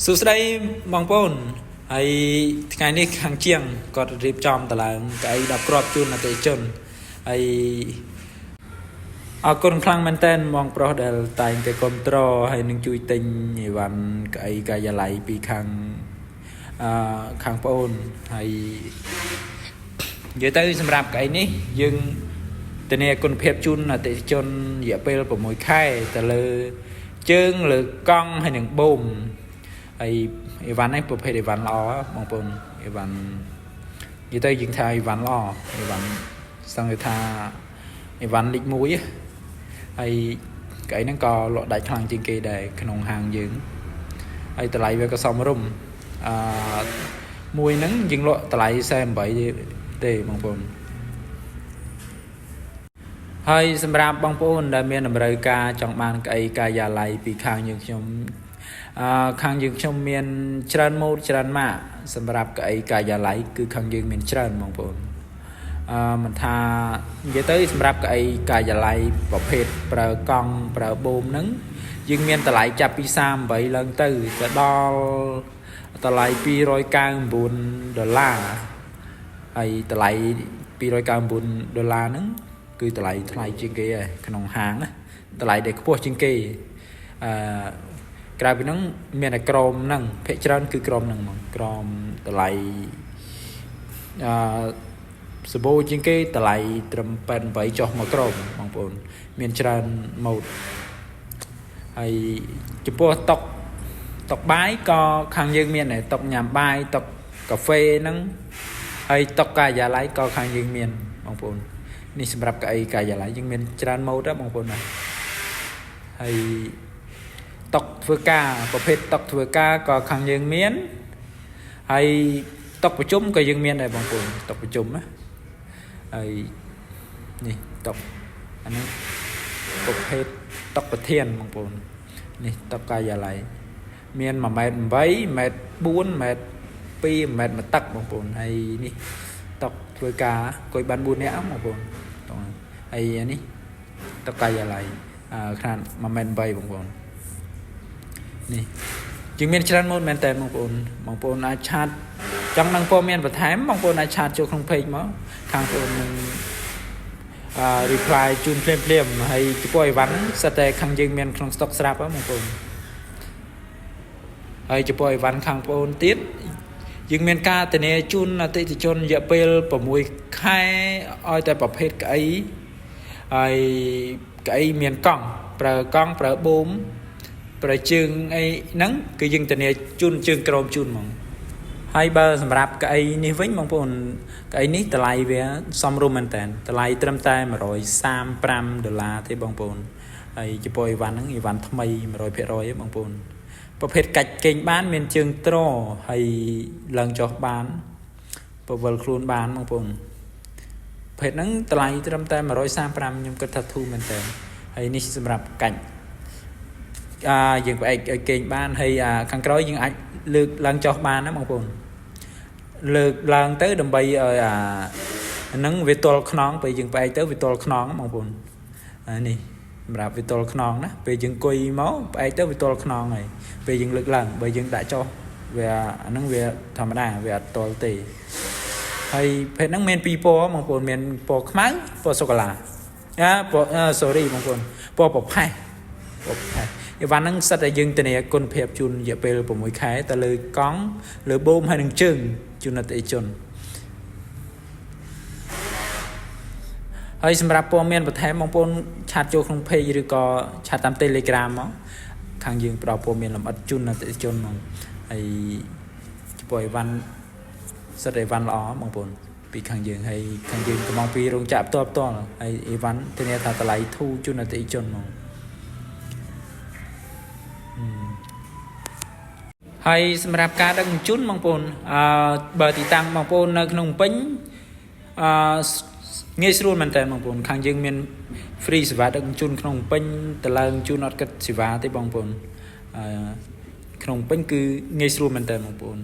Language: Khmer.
สุดท้ายบางปนไอ้ไงนี่ทางเชียงก็รีบจอมตลาดไอ้ดับกรอบจุนอะไรจนไอ้เอาคนคลั่งมันเต้นมองโปรเดลตายแต่คอมตรอให้นึงจุยติงวันไอ้กายไหลปีขังขังปนไอ้เยอะtớiสำหรับไอ้นี่ยังแต่เนี่ยคนเพียบจุนแต่จนอย่าไปผมมวยไข่แต่เลยเจิงหรือกล้องให้หนึ่งบุ่มไอ้วันนี้ประเภทไอ้วันล้อบางปนไอ้วันยี่ต้ยิงทายไอ้วันล้อไอ้วันสังเกตทาไอ้วันลิกมุ้ยไอ้cái nó có loại đại thằng trên kia để khăn ông hàng dưỡngไอ้ตะไลvề cái sông rùm mùi nắng dừng loạiตะไลxem vậy để bang pôn ហើយសម្រាប់បងប្អូនដែលមានតម្រូវការចង់បានក្អីកាយាល័យពីខាងយើងខ្ញុំខាងយើងខ្ញុំមានច្រើនម៉ូតច្រើនម៉ាកសម្រាប់ក្អីកាយាល័យគឺខាងយើងមានច្រើនបងប្អូនមិនថានិយាយទៅសម្រាប់ក្អីកាយាល័យប្រភេទប្រើកង់ប្រើបូមហ្នឹងយើងមានតម្លៃចាប់ពី38ឡើងទៅដល់តម្លៃ$299ហើយតម្លៃ$299ហ្នឹងគឺតម្លៃថ្លៃជាងគេឯក្នុងហាងណាតម្លៃដែលខ្ពស់ជាងគេក្រៅពីហ្នឹងមានតែក្រមហ្នឹងភាគច្រើនគឺក្រមហ្នឹងហ្មងក្រមតម្លៃសបោជាងគេតម្លៃត្រឹម88ចុះមកក្រមបងប្អូនមានច្រើនម៉ូតហើយចំពោះតុកបាយក៏ខាងយើងមានដែរតុកញ៉ាំបាយតុកកាហ្វេហ្នឹងហើយតុកកាយាល័យក៏ខាងយើងមានបងប្អូននេះសម្រាប់កៅអីកាយាល័យយើងមានច្រើនម៉ូតបងប្អូនណាហើយតុកធ្វើការប្រភេទតុកធ្វើការក៏ខាងយើងមានហើយតុកប្រជុំក៏យើងមានដែរបងប្អូនតុកប្រជុំណាហើយនេះតុកអានេះប្រភេទតុកប្រធានបងប្អូននេះតុកកាយាល័យមាន1.8 ម៉ែត្រ 4 ម៉ែត្រ 2 ម៉ែត្រមួយទឹកបងប្អូនហើយនេះតុកធ្វើការគួយបាន4នាក់បងប្អូនហើយនេះតុកកាយាល័យขนาด1.8 ម៉ែត្របងប្អូននេះយើងមានច្រើនម៉ូតមែនតើបងប្អូនអាចឆាតចង់ដឹងព័ត៌មានបន្ថែមបងប្អូនអាចឆាតចូលក្នុង page មកខាងបងប្អូននឹងreply ជូនភ្លាមហើយចំពោះអីវ៉ាន់សិតតែខាងយើងមានក្នុង stock ស្រាប់បងប្អូនហើយចំពោះអីវ៉ាន់ខាងបងប្អូនទៀតយើងមានការធានាជូនអតិថិជនរយៈពេល6ខែឲ្យតែប្រភេទក្អីហើយកៅមានកង់ប្រើបូមប្រើជើងអីហ្នឹងគឺយើងធានាជូនជើងក្រោមជូនហ្មងហើយបើសម្រាប់កៅនេះវិញបងប្អូនកៅនេះតម្លៃវាសមរម្យមែនតើតម្លៃត្រឹមតែ$135ទេបងប្អូនហើយចំពោះអីវ៉ាន់ហ្នឹងអីវ៉ាន់ថ្មី 100% ទេបងប្អូនប្រភេទកាច់កេងបានមានជើងត្រហើយឡើងចុះបានពវល់ខ្លួនបានបងប្អូនប្រភេទហ្នឹងតម្លៃត្រឹមតែ$135ខ្ញុំគិតថាធូរមែនតើហើយនេះសម្រាប់កាច់យើងផ្អែកកេងបានហើយខាងក្រោយយើងអាចលើកឡើងចុះបានណាបងប្អូនលើកឡើងទៅដើម្បីឲ្យហ្នឹងវាទល់ខ្នងពេលយើងផ្អែកទៅវាទល់ខ្នងបងប្អូននេះសម្រាប់វាទល់ខ្នងណាពេលយើងអង្គុយមកផ្អែកទៅវាទល់ខ្នងហើយពេលយើងលើកឡើងបើយើងដាក់ចុះវាអាហ្នឹងវាធម្មតាវាអត់ទល់ទេហើយភេទហ្នឹងមាន2ពណ៌បងប្អូនមានពណ៌ខ្មៅពណ៌សូកូឡាsorry បងប្អូនពណ៌ប្រផេះអីវ៉ាន់ហ្នឹងសិតតែយើងធានាគុណភាពជូនរយៈពេល6ខែទៅលើកង់លើបូមហើយនឹងជើងជូនអតិថិជនហើយសម្រាប់ព័ត៌មានបន្ថែមបងប្អូនឆាតចូលក្នុង page ឬក៏ឆាតតាម Telegram មកខាងយើងផ្ដល់ព័ត៌មានលម្អិតជូនអតិថិជនហ្មងហើយចំពោះអីវ៉ាន់សិតអីវ៉ាន់ល្អបងប្អូនពីខាងយើងហើយខាងយើងកំងពីរោងចក្រផ្ទាល់ហើយអីវ៉ាន់ធានាថាតម្លៃធូរជូនអតិថិជនហ្មងហើយសម្រាប់ការដឹកជញ្ជូនបងប្អូនបើទីតាំងបងប្អូននៅក្នុងពេញងាយស្រួលមែនតើបងប្អូនខាងយើងមាន free សេវាដឹកជញ្ជូនក្នុងពេញទៅឡើងជូនអត់គិតសេវាទេបងប្អូនក្នុងពេញគឺងាយស្រួលមែនតើបងប្អូន